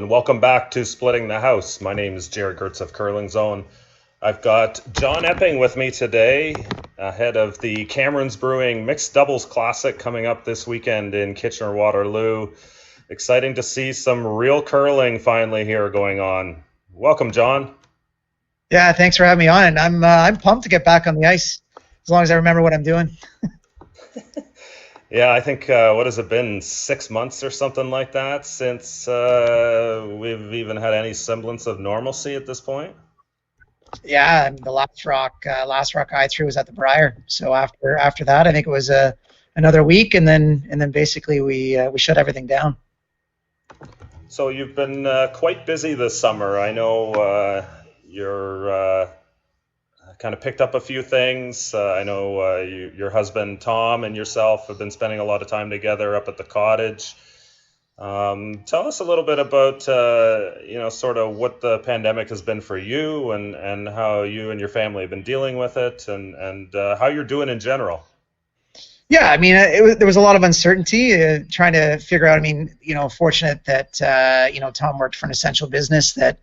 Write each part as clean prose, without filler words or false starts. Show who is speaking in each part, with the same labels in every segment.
Speaker 1: and welcome back to Splitting the House. My name is Jared Gertz of Curling Zone. I've got John Epping with me today, ahead of the Cameron's Brewing Mixed Doubles Classic coming up this weekend in Kitchener-Waterloo. Exciting to see some real curling finally here going on. Welcome, John.
Speaker 2: Yeah, thanks for having me on. And I'm pumped to get back on the ice, as long as I remember what I'm doing.
Speaker 1: Yeah, I think, what has it been, 6 months or something like that since we've even had any semblance of normalcy at this point?
Speaker 2: Yeah, and the last rock I threw was at the Briar. So after that, I think it was another week, and then basically we shut everything down.
Speaker 1: So you've been quite busy this summer. I know you're kind of picked up a few things. I know your husband Tom and yourself have been spending a lot of time together up at the cottage. Tell us a little bit about sort of what the pandemic has been for you, and how you and your family have been dealing with it, and how you're doing in general.
Speaker 2: Yeah, I mean, there was a lot of uncertainty trying to figure out. I mean, fortunate that Tom worked for an essential business that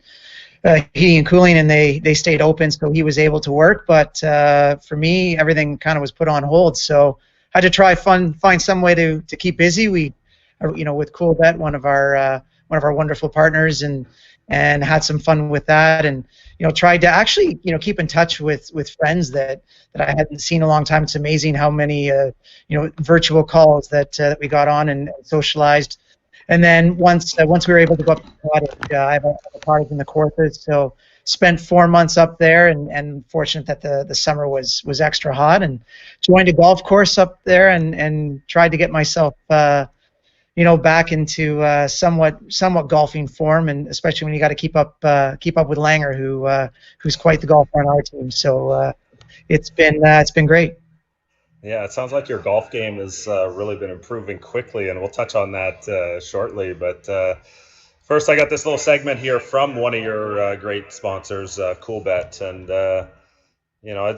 Speaker 2: heating and cooling, and they stayed open, so he was able to work. But for me, everything kind of was put on hold. So I had to find some way to keep busy. We, with Coolbet, one of our wonderful partners, and had some fun with that, and tried to actually keep in touch with friends that I hadn't seen in a long time. It's amazing how many virtual calls that we got on and socialized. And then once we were able to go up to the cottage, I have a cottage in the Kawarthas, so spent 4 months up there, and fortunate that the summer was extra hot, and joined a golf course up there, and tried to get myself back into somewhat golfing form, and especially when you got to keep up with Langer, who's quite the golfer on our team. So it's been great.
Speaker 1: Yeah, it sounds like your golf game has really been improving quickly, and we'll touch on that shortly. But first, I got this little segment here from one of your great sponsors, Coolbet, and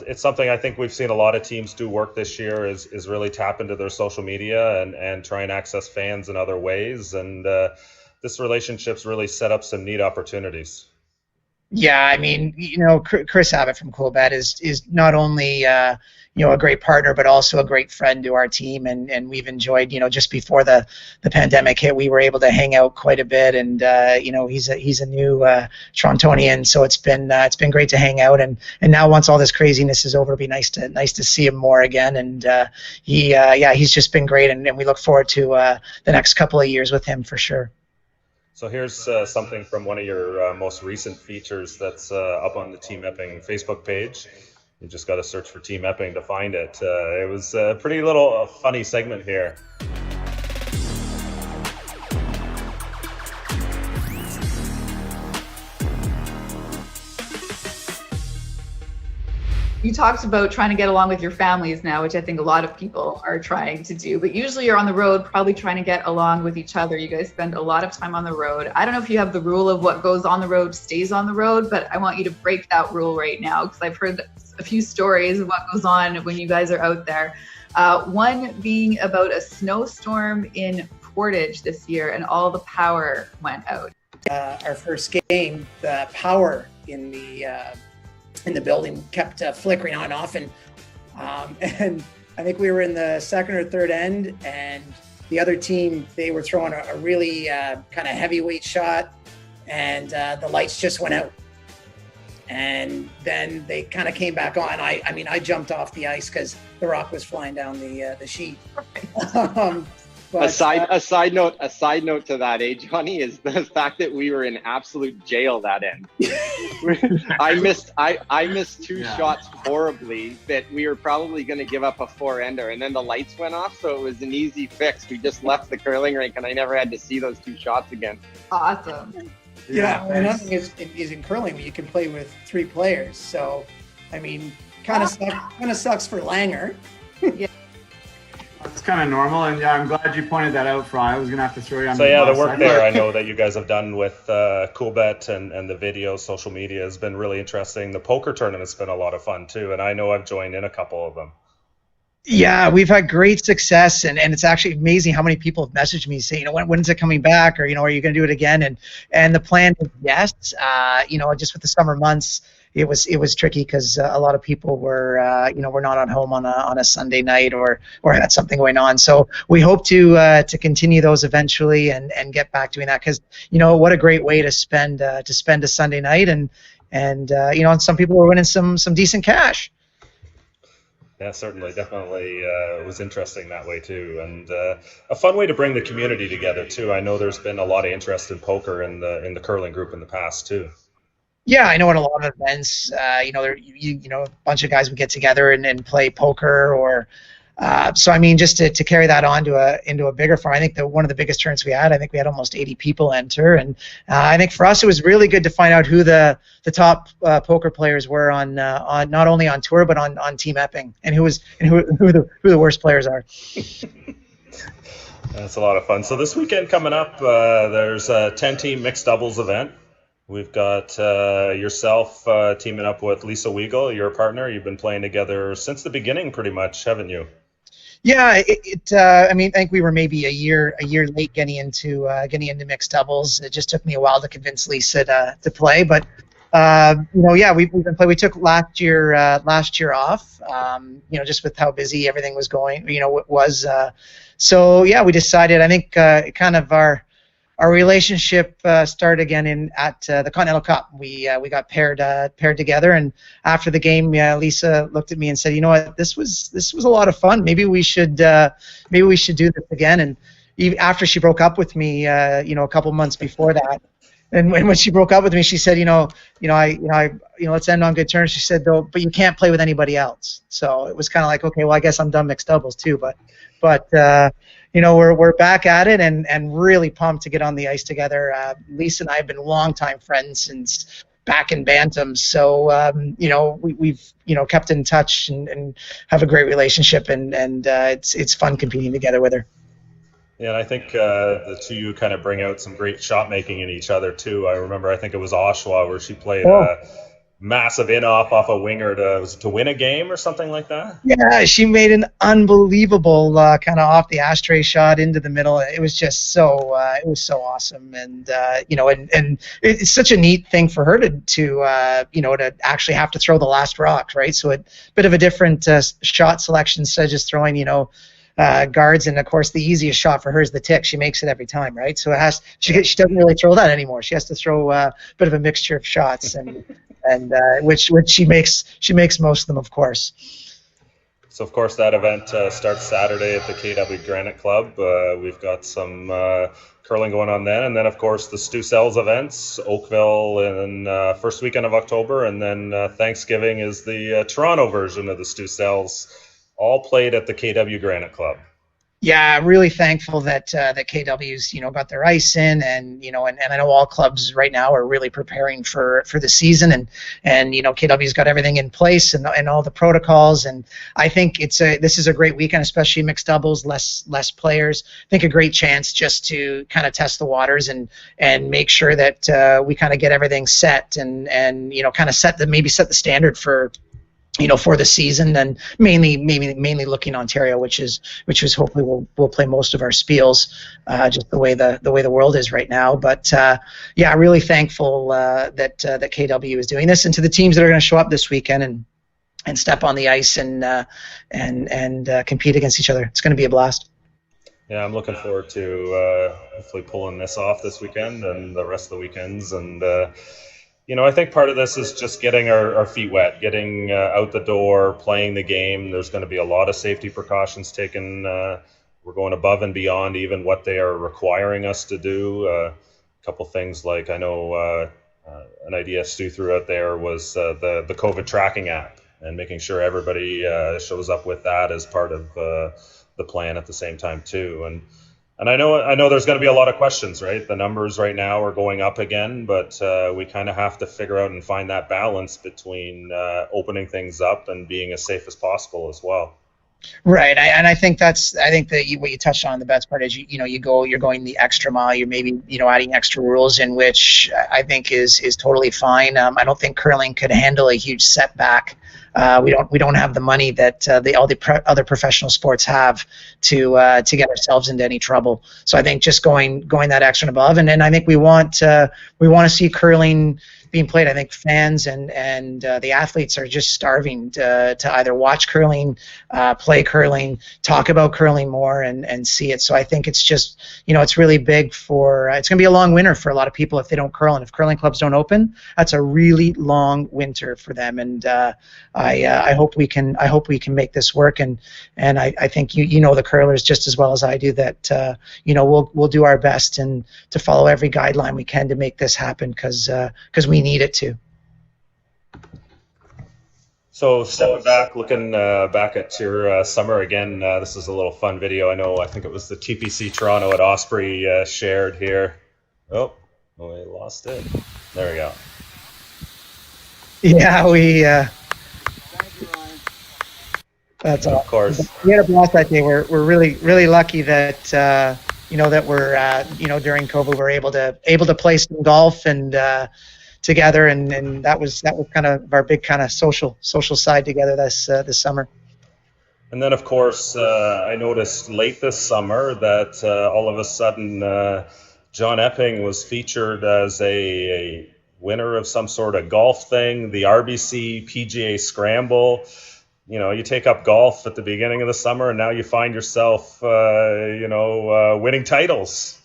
Speaker 1: it's something I think we've seen a lot of teams do work this year is really tap into their social media and try and access fans in other ways. And this relationship's really set up some neat opportunities.
Speaker 2: Yeah, I mean, Chris Abbott from Coolbet is not only a great partner, but also a great friend to our team, and we've enjoyed, just before the pandemic hit, we were able to hang out quite a bit, and he's a new Torontonian, so it's been great to hang out, and now once all this craziness is over, it'll be nice to see him more again, and he's just been great, and we look forward to the next couple of years with him for sure.
Speaker 1: So here's something from one of your most recent features that's up on the Team Epping Facebook page. You just got to search for Team Epping to find it. It was a pretty little funny segment here.
Speaker 3: You talked about trying to get along with your families now, which I think a lot of people are trying to do, but usually you're on the road probably trying to get along with each other. You guys spend a lot of time on the road. I don't know if you have the rule of what goes on the road stays on the road, but I want you to break that rule right now, because I've heard a few stories of what goes on when you guys are out there. One being about a snowstorm in Portage this year, and all the power went out.
Speaker 4: Our first game, the power in the building kept flickering on and off, and I think we were in the second or third end, and the other team, they were throwing a really kind of heavyweight shot, and the lights just went out, and then they kind of came back on. I jumped off the ice because the rock was flying down the sheet.
Speaker 5: But, a side note to that, Johnny, is the fact that we were in absolute jail that end. I missed two shots horribly that we were probably going to give up a 4-ender, and then the lights went off, so it was an easy fix. We just left the curling rink, and I never had to see those two shots again.
Speaker 3: Awesome.
Speaker 4: Yeah, another thing is in curling, you can play with 3 players. So, I mean, kind of sucks for Langer.
Speaker 3: Yeah.
Speaker 6: It's kind of normal, and yeah, I'm glad you pointed that out, Fry. I was gonna have to throw you on
Speaker 1: the
Speaker 6: bus.
Speaker 1: The work there, I know that you guys have done with Coolbet and the videos, social media has been really interesting. The poker tournament's been a lot of fun too, and I know I've joined in a couple of them.
Speaker 2: Yeah, we've had great success, and it's actually amazing how many people have messaged me saying, when's it coming back, or are you going to do it again? And the plan is yes. Just with the summer months, it was tricky because a lot of people were not at home on a Sunday night or had something going on. So we hope to continue those eventually and get back doing that, because what a great way to spend a Sunday night, and some people were winning some decent cash.
Speaker 1: Yeah, certainly, definitely, it was interesting that way too, and a fun way to bring the community together too. I know there's been a lot of interest in poker in the curling group in the past too.
Speaker 2: Yeah, I know at a lot of events, a bunch of guys would get together and play poker, or so I mean, just to carry that on into a bigger farm. I think one of the biggest tournaments we had, I think we had almost 80 people enter, and I think for us it was really good to find out who the top poker players were on not only on tour but on Team Epping, and who the worst players are.
Speaker 1: That's a lot of fun. So this weekend coming up, there's a 10-team mixed doubles event. We've got yourself teaming up with Lisa Weagle, your partner. You've been playing together since the beginning, pretty much, haven't you?
Speaker 2: Yeah, I think we were maybe a year late getting into mixed doubles. It just took me a while to convince Lisa to play, but we've been playing. We took last year off, just with how busy everything was going. So yeah, we decided. I think kind of our relationship started again at the Continental Cup. We got paired together, and after the game, Lisa looked at me and said, "You know what? This was a lot of fun. Maybe we should do this again." And even after she broke up with me, a couple months before that, and when she broke up with me, she said, let's end on good terms. She said, though, but you can't play with anybody else. So it was kind of like, okay, well, I guess I'm done mixed doubles too, but we're back at it, and really pumped to get on the ice together. Lisa and I have been longtime friends since back in Bantam, so we've kept in touch and have a great relationship, and it's fun competing together with her.
Speaker 1: Yeah, and I think the two of you kind of bring out some great shot making in each other too. I remember, I think it was Oshawa where she played a massive off a winger to win a game or something like that.
Speaker 2: Yeah, she made an unbelievable kind of off the ashtray shot into the middle. It was just so awesome, and and it's such a neat thing for her to actually have to throw the last rock, right? So a bit of a different shot selection instead of just throwing guards, and of course the easiest shot for her is the tick. She makes it every time, right? So she doesn't really throw that anymore. She has to throw a bit of a mixture of shots, and which she makes most of them, of course.
Speaker 1: So of course that event starts Saturday at the KW Granite Club. We've got some curling going on then, and then of course the Stu Sells events, Oakville in first weekend of October, and then Thanksgiving is the Toronto version of the Stu Sells, all played at the KW Granite Club.
Speaker 2: Yeah, really thankful that KW's got their ice in, and I know all clubs right now are really preparing for the season, and KW's got everything in place and all the protocols, and I think this is a great weekend, especially mixed doubles, less players. I think a great chance just to kind of test the waters and make sure that we kind of get everything set and kind of set the standard for the season, and mainly looking Ontario, which is hopefully we'll play most of our Spiels, just the way the world is right now. But really thankful that KW is doing this, and to the teams that are going to show up this weekend and step on the ice and compete against each other. It's going to be a blast.
Speaker 1: Yeah, I'm looking forward to hopefully pulling this off this weekend and the rest of the weekends, and I think part of this is just getting our feet wet, getting out the door, playing the game. There's going to be a lot of safety precautions taken. We're going above and beyond even what they are requiring us to do. A couple things like, I know an idea Stu threw out there was the COVID tracking app, and making sure everybody shows up with that as part of the plan at the same time too. And I know there's going to be a lot of questions, right? The numbers right now are going up again, but we kind of have to figure out and find that balance between opening things up and being as safe as possible as well.
Speaker 2: Right, and I think that what you touched on, the best part is you're going the extra mile. You're maybe adding extra rules in, which I think is totally fine. I don't think curling could handle a huge setback we don't have the money that all the other professional sports have to get ourselves into any trouble. So I think just going that extra and above, and then I think we want to see curling being played. I think fans and the athletes are just starving to either watch curling, play curling, talk about curling more, and see it. So I think it's just, it's really big for. It's going to be a long winter for a lot of people if they don't curl, and if curling clubs don't open, that's a really long winter for them. And I hope we can make this work. And I think you know the curlers just as well as I do that we'll do our best and to follow every guideline we can to make this happen because we need it to.
Speaker 1: So stepping back, looking back at your summer again, this is a little fun video. I think it was the TPC Toronto at Osprey shared here. Oh, we lost it. There we go.
Speaker 2: Yeah, we. That's
Speaker 1: of course.
Speaker 2: We had a blast that day. We're really lucky that that we're during COVID we're able to play some golf and together, and that was kind of our big kind of social side together this summer.
Speaker 1: And then of course I noticed late this summer that all of a sudden John Epping was featured as a winner of some sort of golf thing, the RBC PGA Scramble. You take up golf at the beginning of the summer, and now you find yourself, winning titles.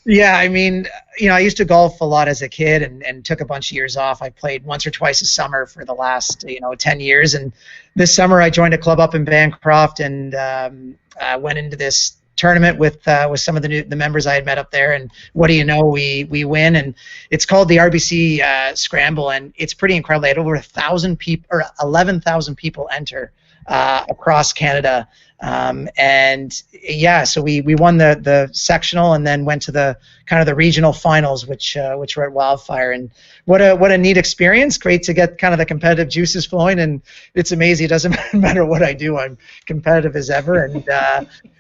Speaker 2: Yeah, I mean, I used to golf a lot as a kid and took a bunch of years off. I played once or twice a summer for the last, 10 years. And this summer I joined a club up in Bancroft and went into this tournament with some of the members I had met up there. And what do you know, we win. And it's called the RBC Scramble, and it's pretty incredible. They had over 1,000 people or 11,000 people enter across Canada. And yeah, so we won the sectional and then went to the kind of the regional finals, which were at Wildfire. And what a neat experience. Great to get kind of the competitive juices flowing, and it's amazing. It doesn't matter what I do, I'm competitive as ever. And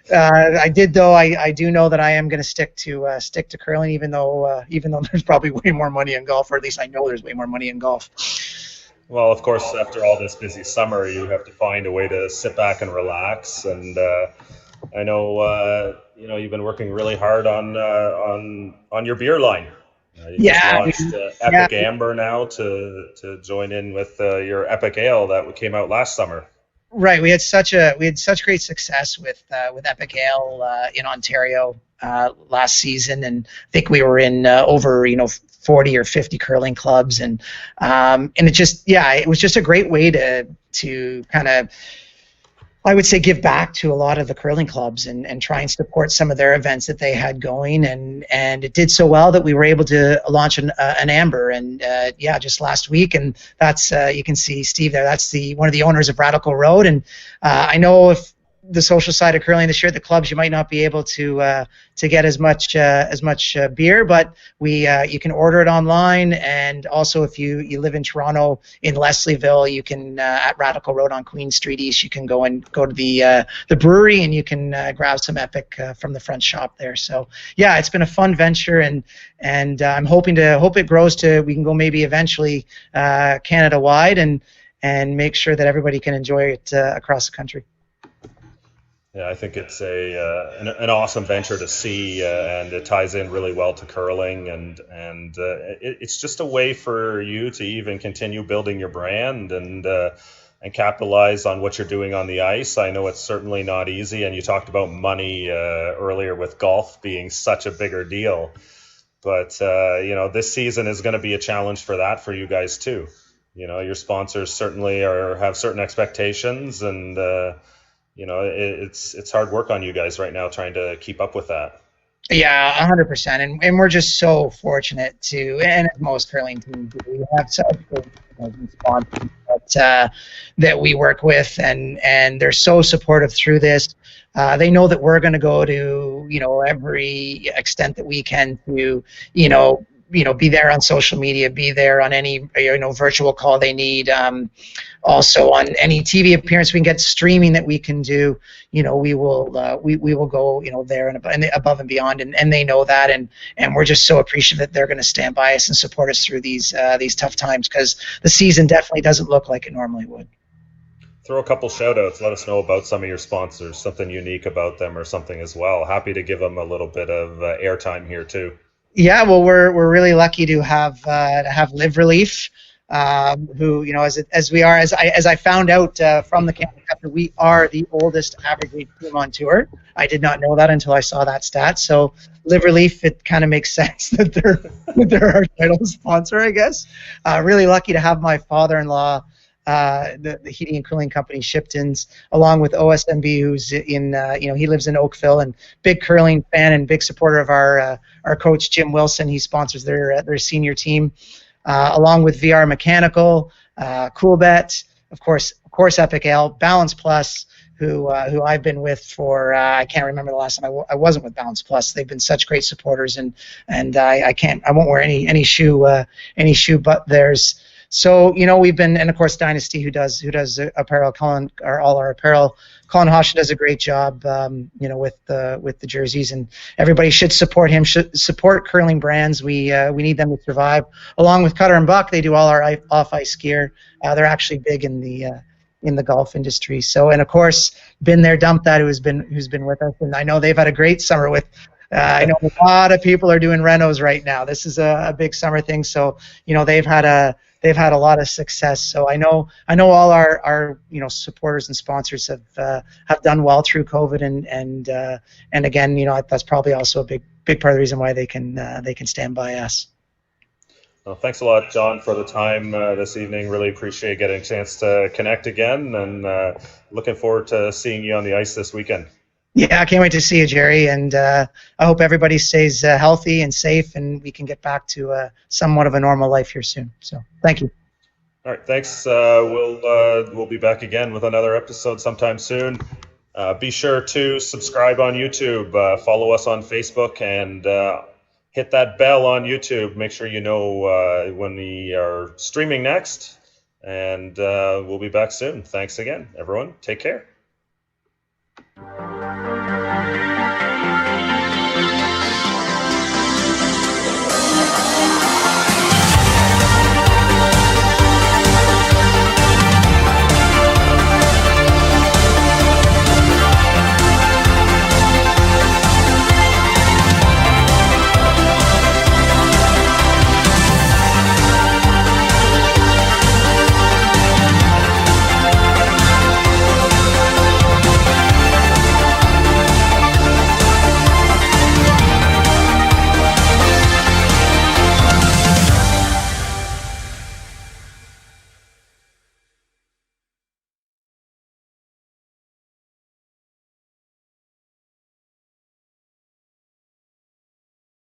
Speaker 2: I do know that I am going to stick to curling, even though there's probably way more money in golf, or at least I know there's way more money in golf.
Speaker 1: Well, of course, after all this busy summer, you have to find a way to sit back and relax. And I know you've been working really hard on your beer line. You just launched Epic Amber now to join in with your Epic Ale that came out last summer.
Speaker 2: Right, we had such great success with Epic Ale in Ontario last season, and I think we were in over 40 or 50 curling clubs, and it was just a great way to kind of, I would say, give back to a lot of the curling clubs and try and support some of their events that they had going, and it did so well that we were able to launch an amber, and just last week. And that's you can see Steve there, that's one of the owners of Radical Road. And I know if the social side of curling this year at the clubs, you might not be able to get as much beer, but you can order it online, and also if you live in Toronto in Leslieville, you can at Radical Road on Queen Street East, you can go to the brewery, and you can grab some Epic from the front shop there. So yeah, it's been a fun venture, and I'm hoping it grows to, we can go maybe eventually Canada wide and make sure that everybody can enjoy it across the country.
Speaker 1: Yeah, I think it's an awesome venture to see, and it ties in really well to curling, and it's just a way for you to even continue building your brand and capitalize on what you're doing on the ice. I know it's certainly not easy, and you talked about money earlier with golf being such a bigger deal, but this season is going to be a challenge for you guys too. Your sponsors certainly have certain expectations, and it's hard work on you guys right now trying to keep up with that.
Speaker 2: Yeah, 100%, and we're just so fortunate to, and as most curling teams do, we have such good sponsors that we work with, and they're so supportive through this. They know that we're going to go to every extent that we can to be there on social media, be there on any virtual call they need. Also on any TV appearance we can get, streaming that we can do, we will go there and above and beyond, and they know that, and we're just so appreciative that they're going to stand by us and support us through these tough times, because the season definitely doesn't look like it normally would.
Speaker 1: throw a couple shout outs. Let us know about some of your sponsors, something unique about them or something as well. Happy to give them a little bit of airtime here too.
Speaker 2: Yeah, well, we're really lucky to have Live Relief, who, you know, as I found out from the Canada Cup, we are the oldest average age team on tour. I did not know that until I saw that stat. So Live Relief, it kind of makes sense that they're our title sponsor, I guess. Really lucky to have my father-in-law, the heating and cooling company Shipton's, along with OSMB, who's in, he lives in Oakville, and big curling fan and big supporter of our coach Jim Wilson. He sponsors their senior team, along with VR Mechanical, Coolbet, of course Epic Ale, Balance Plus, who I've been with for I can't remember the last time I wasn't with Balance Plus. They've been such great supporters, and I won't wear any shoe but theirs. So, you know, we've been, and of course Dynasty, who does apparel, all our apparel. Colin Hoshin does a great job, you know, with the jerseys, and everybody should support him. Should support curling brands. We need them to survive. Along with Cutter and Buck, they do all our off ice gear. They're actually big in the golf industry. So, and of course, been there, dumped that, who's been with us, and I know they've had a great summer with. I know a lot of people are doing renos right now. This is a big summer thing, so you know they've had a lot of success. So I know all our you know supporters and sponsors have done well through COVID, and again, you know, that's probably also a big part of the reason why they can stand by us.
Speaker 1: Well, thanks a lot, John, for the time this evening. Really appreciate getting a chance to connect again, and looking forward to seeing you on the ice this weekend.
Speaker 2: Yeah, I can't wait to see you, Jerry, and I hope everybody stays healthy and safe, and we can get back to somewhat of a normal life here soon. So, thank you.
Speaker 1: All right, thanks. We'll be back again with another episode sometime soon. Be sure to subscribe on YouTube, follow us on Facebook, and hit that bell on YouTube. Make sure you know when we are streaming next, and we'll be back soon. Thanks again, everyone. Take care.